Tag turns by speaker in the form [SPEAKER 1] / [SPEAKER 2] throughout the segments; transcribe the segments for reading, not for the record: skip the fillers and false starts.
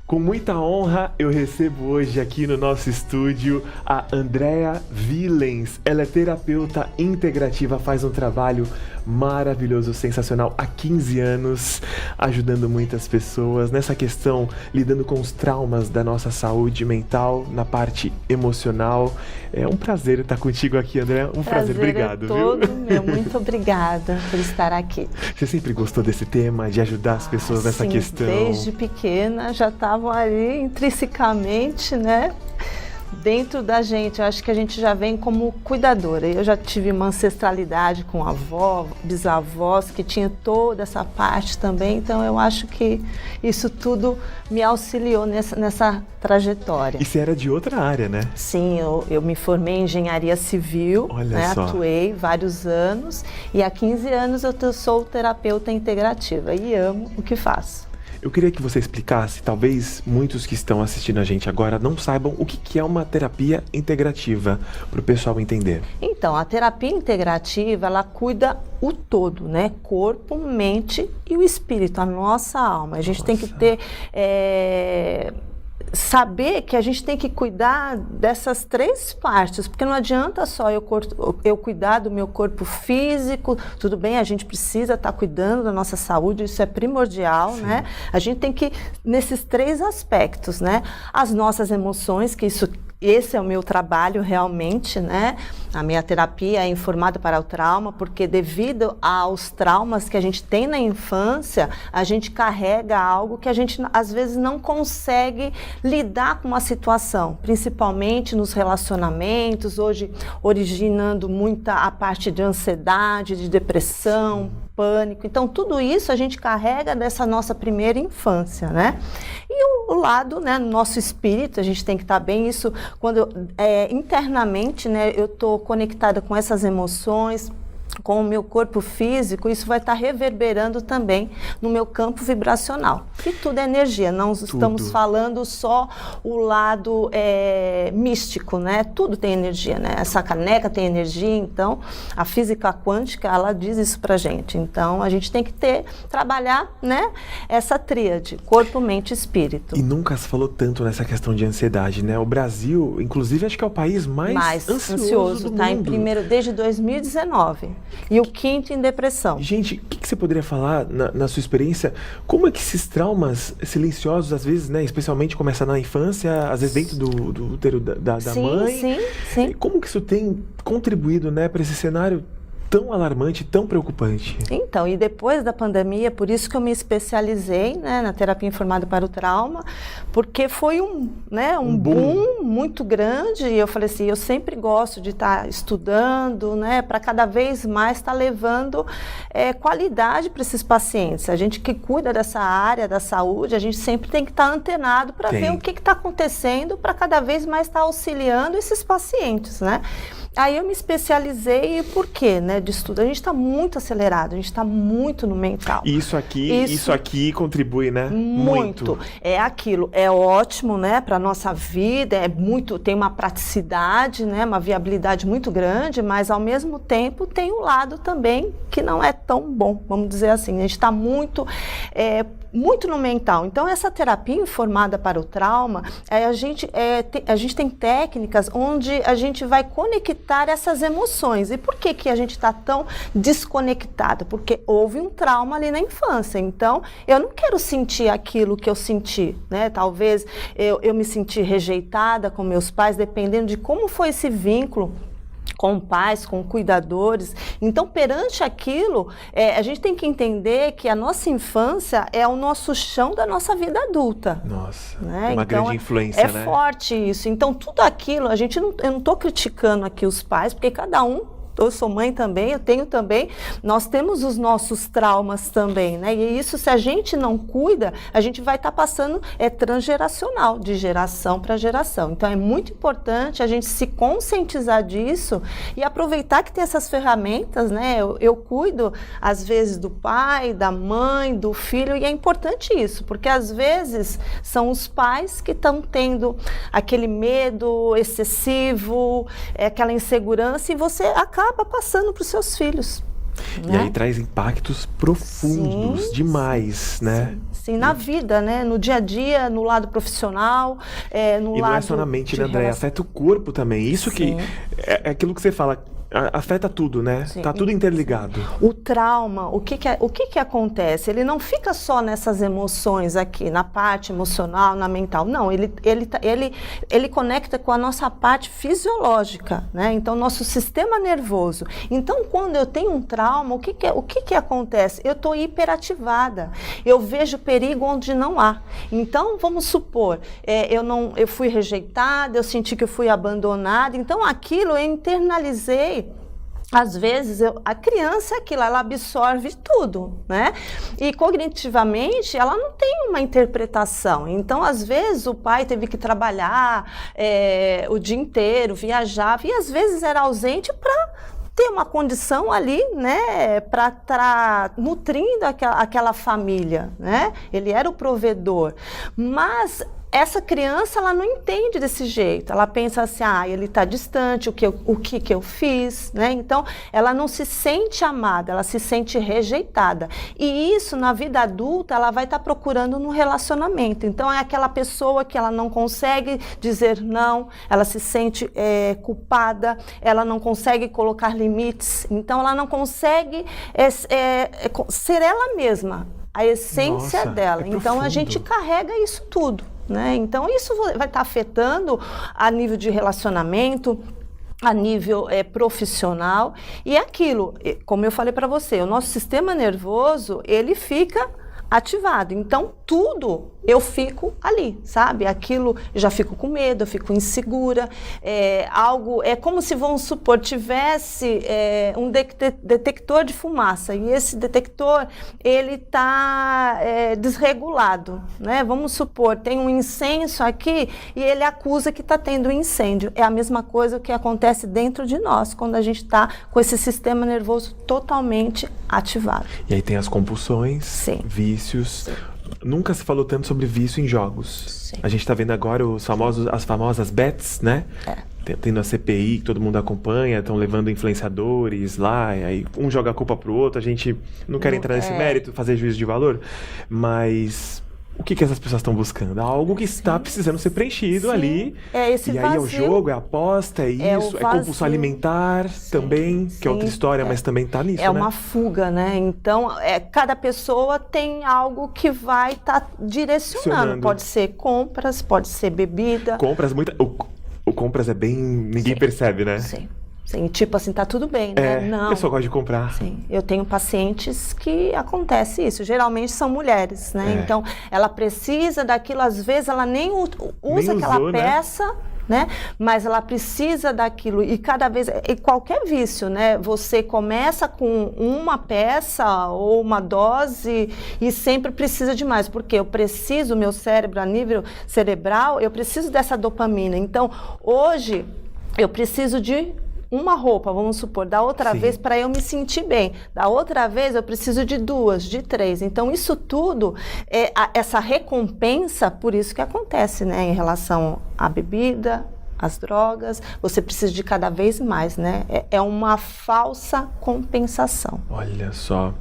[SPEAKER 1] Com muita honra, eu recebo hoje aqui no nosso estúdio a Andrea Villens. Ela é terapeuta integrativa, faz um trabalho maravilhoso, sensacional, há 15 anos, ajudando muitas pessoas nessa questão, lidando com os traumas da nossa saúde mental, na parte emocional. É um prazer estar contigo aqui, Andrea. Um prazer, obrigado.
[SPEAKER 2] Todo meu, muito obrigada por estar aqui.
[SPEAKER 1] Você sempre gostou desse tema, de ajudar as pessoas nessa
[SPEAKER 2] sim,
[SPEAKER 1] questão?
[SPEAKER 2] Desde pequena já estavam ali intrinsecamente, né? Dentro da gente, eu acho que a gente já vem como cuidadora. Eu já tive uma ancestralidade com avó, bisavós, que tinha toda essa parte também, então eu acho que isso tudo me auxiliou nessa trajetória.
[SPEAKER 1] E você era de outra área, né?
[SPEAKER 2] Sim, eu me formei em engenharia civil, né, atuei vários anos e há 15 anos eu sou terapeuta integrativa e amo o que faço.
[SPEAKER 1] Eu queria que você explicasse, talvez muitos que estão assistindo a gente agora não saibam o que é uma terapia integrativa, para o pessoal entender.
[SPEAKER 2] Então, a terapia integrativa, ela cuida o todo, né? Corpo, mente e o espírito, a nossa alma. A gente tem que ter... saber que a gente tem que cuidar dessas três partes, porque não adianta só eu cuidar do meu corpo físico, tudo bem, a gente precisa estar cuidando da nossa saúde, isso é primordial, sim, né? A gente tem que, nesses três aspectos, né? As nossas emoções, que esse é o meu trabalho realmente, né? A minha terapia é informada para o trauma, porque devido aos traumas que a gente tem na infância, a gente carrega algo que a gente às vezes não consegue lidar com uma situação, principalmente nos relacionamentos, hoje originando muita a parte de ansiedade, de depressão, pânico. Então, tudo isso a gente carrega dessa nossa primeira infância, né? E o lado, né, no nosso espírito, a gente tem que estar bem, isso quando internamente, né, eu estou conectada com essas emoções, com o meu corpo físico, isso vai estar reverberando também no meu campo vibracional. E tudo é energia, não estamos falando só o lado místico, né? Tudo tem energia, né? Essa caneca tem energia, então a física quântica, ela diz isso pra gente. Então a gente tem que trabalhar, né? Essa tríade, corpo, mente e espírito.
[SPEAKER 1] E nunca se falou tanto nessa questão de ansiedade, né? O Brasil, inclusive, acho que é o país mais ansioso do
[SPEAKER 2] tá
[SPEAKER 1] mundo.
[SPEAKER 2] Em primeiro desde 2019. E o quinto em depressão.
[SPEAKER 1] Gente, o que você poderia falar na sua experiência? Como é que esses traumas silenciosos, às vezes, né, especialmente começam na infância, às vezes dentro do útero da mãe?
[SPEAKER 2] Sim.
[SPEAKER 1] Como que isso tem contribuído, né, para esse cenário tão alarmante, tão preocupante?
[SPEAKER 2] Então, e depois da pandemia, por isso que eu me especializei, né, na terapia informada para o trauma, porque foi um boom muito grande, e eu falei assim, eu sempre gosto de estar estudando, né, para cada vez mais estar levando qualidade para esses pacientes. A gente que cuida dessa área da saúde, a gente sempre tem que estar antenado para ver o que está acontecendo, para cada vez mais estar auxiliando esses pacientes, né? Aí eu me especializei, por quê, né, de estudo? A gente está muito acelerado, a gente está muito no mental.
[SPEAKER 1] Isso aqui contribui, né?
[SPEAKER 2] Muito. É aquilo, é ótimo, né, para a nossa vida, tem uma praticidade, né, uma viabilidade muito grande, mas ao mesmo tempo tem um lado também que não é tão bom, vamos dizer assim. A gente está muito no mental. Então, essa terapia informada para o trauma, a gente tem técnicas onde a gente vai conectar essas emoções. E por que a gente está tão desconectado? Porque houve um trauma ali na infância. Então, eu não quero sentir aquilo que eu senti, né? Talvez eu me senti rejeitada com meus pais, dependendo de como foi esse vínculo com pais, com cuidadores. Então, perante aquilo, a gente tem que entender que a nossa infância é o nosso chão da nossa vida adulta.
[SPEAKER 1] Nossa,
[SPEAKER 2] né?
[SPEAKER 1] Uma
[SPEAKER 2] então,
[SPEAKER 1] grande influência, né?
[SPEAKER 2] É forte isso. Então, tudo aquilo, eu não estou criticando aqui os pais, porque cada um, eu sou mãe também, eu tenho também, nós temos os nossos traumas também, né? E isso, se a gente não cuida, a gente vai estar passando, transgeracional, de geração para geração. Então, é muito importante a gente se conscientizar disso e aproveitar que tem essas ferramentas, né? Eu cuido, às vezes, do pai, da mãe, do filho, e é importante isso, porque às vezes são os pais que estão tendo aquele medo excessivo, aquela insegurança, e você acaba passando para os seus filhos.
[SPEAKER 1] E
[SPEAKER 2] né?
[SPEAKER 1] aí traz impactos profundos demais, né?
[SPEAKER 2] Sim, na vida, né? No dia a dia, no lado profissional, no
[SPEAKER 1] E
[SPEAKER 2] lado
[SPEAKER 1] não é só na mente, né, André? Afeta o corpo também. Isso que é aquilo que você fala, afeta tudo, né?
[SPEAKER 2] Sim.
[SPEAKER 1] Tá tudo interligado.
[SPEAKER 2] O trauma, o que acontece? Ele não fica só nessas emoções aqui, na parte emocional, na mental. Não, ele conecta com a nossa parte fisiológica, né? Então, nosso sistema nervoso. Então, quando eu tenho um trauma, o que acontece? Eu estou hiperativada. Eu vejo perigo onde não há. Então, vamos supor, eu fui rejeitada, eu senti que eu fui abandonada. Então, aquilo eu internalizei. Às vezes, a criança é aquilo, ela absorve tudo, né? E cognitivamente, ela não tem uma interpretação. Então, às vezes, o pai teve que trabalhar o dia inteiro, viajava, e às vezes era ausente para ter uma condição ali, né, para estar nutrindo aquela família, né? Ele era o provedor. Mas essa criança, ela não entende desse jeito. Ela pensa assim, ele está distante, o que eu fiz, né? Então, ela não se sente amada, ela se sente rejeitada. E isso, na vida adulta, ela vai estar procurando no relacionamento. Então, é aquela pessoa que ela não consegue dizer não, ela se sente culpada, ela não consegue colocar limites. Então, ela não consegue ser ela mesma, a essência dela. Então, a gente carrega isso tudo, né? Então, isso vai estar afetando a nível de relacionamento, a nível profissional. E aquilo, como eu falei para você, o nosso sistema nervoso, ele fica ativado. Então, tudo eu fico ali, sabe? Aquilo, eu já fico com medo, eu fico insegura. É como se, vamos supor, tivesse um detector de fumaça e esse detector, ele está desregulado, né? Vamos supor, tem um incêndio aqui e ele acusa que está tendo um incêndio. É a mesma coisa que acontece dentro de nós, quando a gente está com esse sistema nervoso totalmente ativado.
[SPEAKER 1] E aí tem as compulsões,
[SPEAKER 2] Sim.
[SPEAKER 1] vícios. Sim. Nunca se falou tanto sobre vício em jogos.
[SPEAKER 2] Sim.
[SPEAKER 1] A gente está vendo agora as famosas bets, né? Tendo a CPI, que todo mundo acompanha, estão levando influenciadores lá, e aí um joga a culpa pro outro, a gente não quer entrar nesse mérito, fazer juízo de valor, mas o que essas pessoas estão buscando? Algo que está precisando ser preenchido ali.
[SPEAKER 2] É esse vazio.
[SPEAKER 1] E aí é o jogo, é a aposta, é isso, é compulsão alimentar também, que é outra história, mas também está nisso, né?
[SPEAKER 2] É uma fuga, né? Então, cada pessoa tem algo que vai estar direcionando. Pode ser compras, pode ser bebida.
[SPEAKER 1] Compras, o compras é bem... ninguém percebe, né?
[SPEAKER 2] Sim. Sim, tipo assim, tá tudo bem, né? Não.
[SPEAKER 1] A pessoa gosta de comprar.
[SPEAKER 2] Sim, eu tenho pacientes que acontece isso. Geralmente são mulheres, né? Então, ela precisa daquilo, às vezes ela nem usa aquela peça, né? Mas ela precisa daquilo. E cada vez, qualquer vício, né? Você começa com uma peça ou uma dose e sempre precisa de mais. Porque eu preciso, meu cérebro, a nível cerebral, eu preciso dessa dopamina. Então, hoje, eu preciso de uma roupa, vamos supor, da outra vez para eu me sentir bem. Da outra vez eu preciso de 2, de 3. Então isso tudo, essa recompensa, por isso que acontece, né? Em relação à bebida, às drogas, você precisa de cada vez mais, né? É uma falsa compensação.
[SPEAKER 1] Olha só.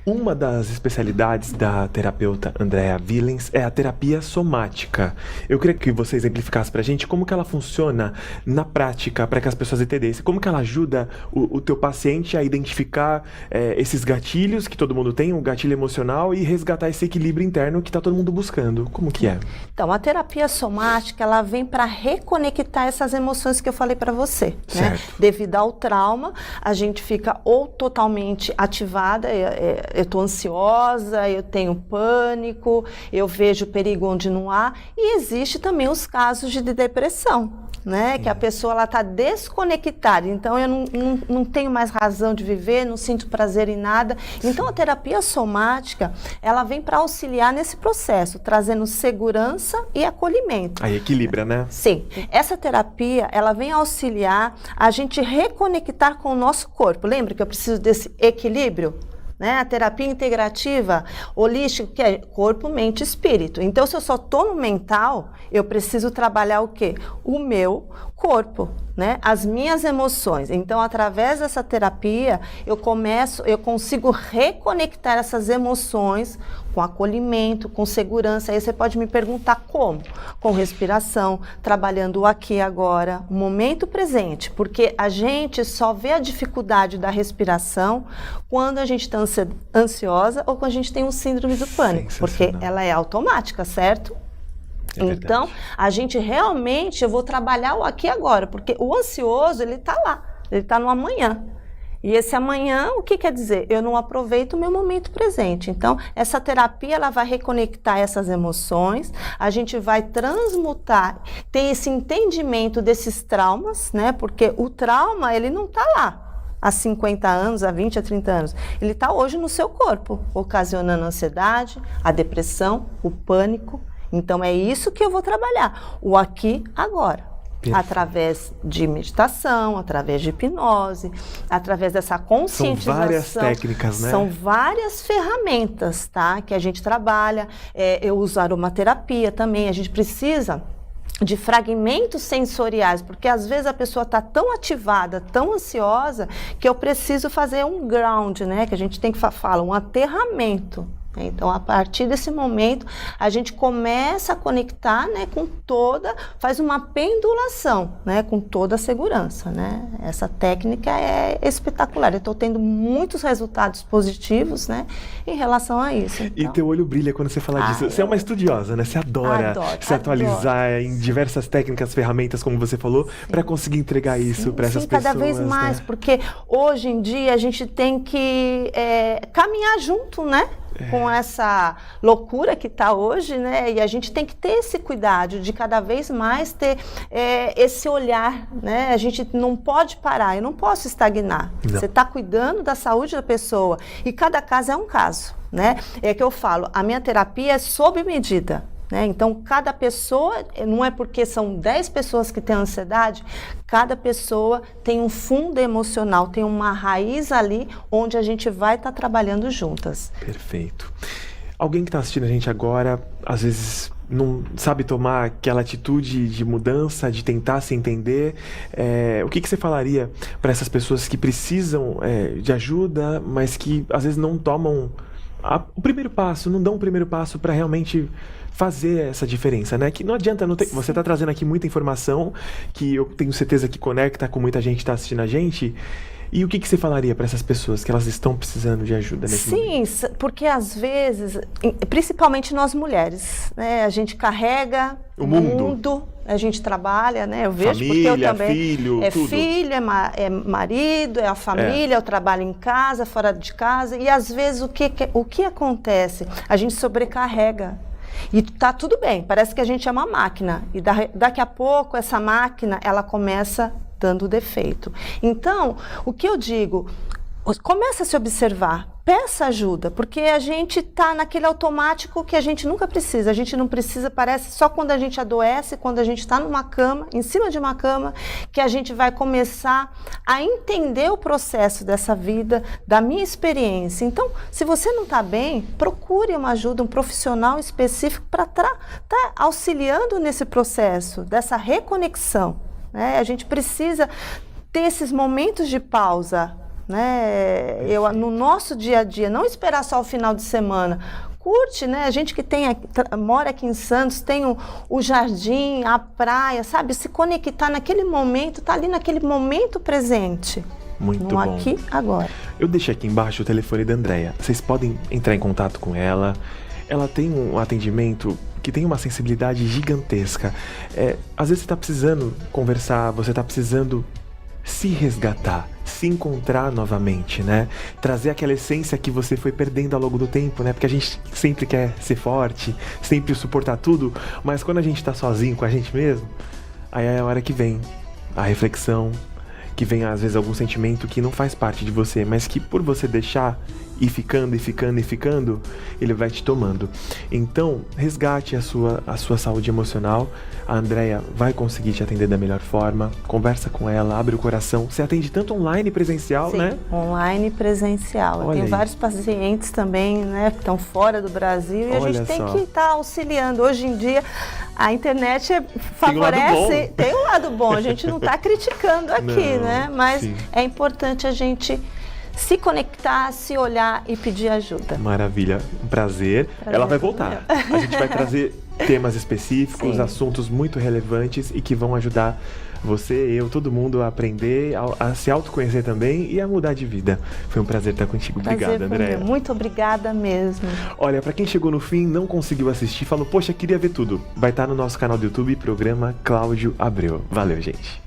[SPEAKER 1] Uma das especialidades da terapeuta Andrea Villens é a terapia somática. Eu queria que você exemplificasse pra gente como que ela funciona na prática, para que as pessoas entendessem. Como que ela ajuda o teu paciente a identificar esses gatilhos que todo mundo tem, um gatilho emocional, e resgatar esse equilíbrio interno que tá todo mundo buscando. Como que é?
[SPEAKER 2] Então, a terapia somática, ela vem para reconectar essas emoções que eu falei para você, né? Devido ao trauma, a gente fica ou totalmente ativada, eu estou ansiosa, eu tenho pânico, eu vejo perigo onde não há. E existe também os casos de depressão, né? Que a pessoa está desconectada. Então, eu não tenho mais razão de viver, não sinto prazer em nada. Então, a terapia somática, ela vem para auxiliar nesse processo, trazendo segurança e acolhimento.
[SPEAKER 1] Aí equilibra, né?
[SPEAKER 2] Sim. Essa terapia, ela vem auxiliar a gente reconectar com o nosso corpo. Lembra que eu preciso desse equilíbrio? né? A terapia integrativa, holística, que é corpo, mente e espírito. Então, se eu só estou no mental, eu preciso trabalhar o quê? O meu corpo, né? As minhas emoções. Então, através dessa terapia, eu consigo reconectar essas emoções com acolhimento, com segurança. Aí você pode me perguntar como? Com respiração, trabalhando o aqui e agora, o momento presente, porque a gente só vê a dificuldade da respiração quando a gente está ansiosa ou quando a gente tem um síndrome do pânico, porque ela é automática, certo? Então, a gente realmente, eu vou trabalhar o aqui e agora, porque o ansioso, ele está lá, ele está no amanhã. E esse amanhã, o que quer dizer? Eu não aproveito o meu momento presente. Então, essa terapia, ela vai reconectar essas emoções, a gente vai transmutar, tem esse entendimento desses traumas, né? Porque o trauma, ele não está lá há 50 anos, há 20, há 30 anos. Ele está hoje no seu corpo, ocasionando a ansiedade, a depressão, o pânico. Então, é isso que eu vou trabalhar, o aqui, agora. Perfeito. Através de meditação, através de hipnose, através dessa conscientização.
[SPEAKER 1] São várias técnicas, né?
[SPEAKER 2] São várias ferramentas, tá? Que a gente trabalha. Eu uso aromaterapia também. A gente precisa de fragmentos sensoriais, porque às vezes a pessoa está tão ativada, tão ansiosa, que eu preciso fazer um ground, né? Que a gente tem que falar, um aterramento. Então, a partir desse momento, a gente começa a conectar, né, faz uma pendulação, né, com toda a segurança, né? Essa técnica é espetacular. Eu estou tendo muitos resultados positivos, né, em relação a isso. Então...
[SPEAKER 1] E teu olho brilha quando você fala disso. Você é uma estudiosa, né? Você adora se atualizar em diversas técnicas, ferramentas, como você falou, para conseguir entregar isso para essas pessoas.
[SPEAKER 2] Cada vez mais, né? Porque hoje em dia a gente tem que caminhar junto, né? Com essa loucura que está hoje, né? E a gente tem que ter esse cuidado de cada vez mais ter esse olhar, né? A gente não pode parar, eu não posso estagnar. Não. Você está cuidando da saúde da pessoa e cada caso é um caso, né? É que eu falo, a minha terapia é sob medida. Então, cada pessoa, não é porque são 10 pessoas que têm ansiedade, cada pessoa tem um fundo emocional, tem uma raiz ali onde a gente vai estar trabalhando juntas.
[SPEAKER 1] Perfeito. Alguém que está assistindo a gente agora, às vezes não sabe tomar aquela atitude de mudança, de tentar se entender, o que você falaria para essas pessoas que precisam de ajuda, mas que às vezes não tomam o primeiro passo, não dão o primeiro passo para realmente fazer essa diferença, né? Que não adianta, você está trazendo aqui muita informação que eu tenho certeza que conecta com muita gente que está assistindo a gente. E o que você falaria para essas pessoas que elas estão precisando de ajuda nesse momento?
[SPEAKER 2] Sim, porque às vezes, principalmente nós mulheres, né? A gente carrega o mundo, a gente trabalha, né? Eu vejo
[SPEAKER 1] família,
[SPEAKER 2] porque eu também
[SPEAKER 1] filho, tudo.
[SPEAKER 2] Filho, é marido, é a família, eu trabalho em casa, fora de casa, e às vezes o que acontece? A gente sobrecarrega. E tá tudo bem, parece que a gente é uma máquina e daqui a pouco essa máquina ela começa dando defeito. Então, o que eu digo, começa a se observar, peça ajuda, porque a gente tá naquele automático que a gente nunca precisa. A gente não precisa, parece só quando a gente adoece, quando a gente está numa cama, em cima de uma cama, que a gente vai começar a entender o processo dessa vida, da minha experiência. Então, se você não está bem, procure uma ajuda, um profissional específico para estar auxiliando nesse processo, dessa reconexão, né? A gente precisa ter esses momentos de pausa, né? No nosso dia a dia, não esperar só o final de semana, curte, né? A gente que mora aqui em Santos, tem o jardim, a praia, sabe? Se conectar naquele momento, tá ali naquele momento presente.
[SPEAKER 1] Muito bom.
[SPEAKER 2] Aqui, agora.
[SPEAKER 1] Eu deixei aqui embaixo o telefone da Andréia. Vocês podem entrar em contato com ela. Ela tem um atendimento que tem uma sensibilidade gigantesca. Às vezes você está precisando conversar, você está precisando se resgatar, se encontrar novamente, né? Trazer aquela essência que você foi perdendo ao longo do tempo, né? Porque a gente sempre quer ser forte, sempre suportar tudo, mas quando a gente tá sozinho com a gente mesmo, aí é a hora que vem a reflexão que vem às vezes algum sentimento que não faz parte de você, mas que por você deixar ir ficando, ele vai te tomando. Então, resgate a sua saúde emocional. A Andrea vai conseguir te atender da melhor forma. Conversa com ela, abre o coração. Você atende tanto online e presencial,
[SPEAKER 2] Sim,
[SPEAKER 1] né?
[SPEAKER 2] Online e presencial. Eu tenho vários pacientes também, né, que estão fora do Brasil e a gente tem que estar auxiliando. Hoje em dia, a internet favorece... Tem um lado bom, a gente não está criticando aqui, né? Mas é importante a gente se conectar, se olhar e pedir ajuda.
[SPEAKER 1] Maravilha, um prazer. Ela vai voltar. A gente vai trazer temas específicos, assuntos muito relevantes e que vão ajudar você, eu, todo mundo a aprender, a se autoconhecer também e a mudar de vida. Foi um prazer estar contigo. Obrigada, Andréa.
[SPEAKER 2] Muito obrigada mesmo.
[SPEAKER 1] Olha, pra quem chegou no fim, não conseguiu assistir, falou, poxa, queria ver tudo. Vai estar no nosso canal do YouTube, programa Cláudio Abreu. Valeu, gente.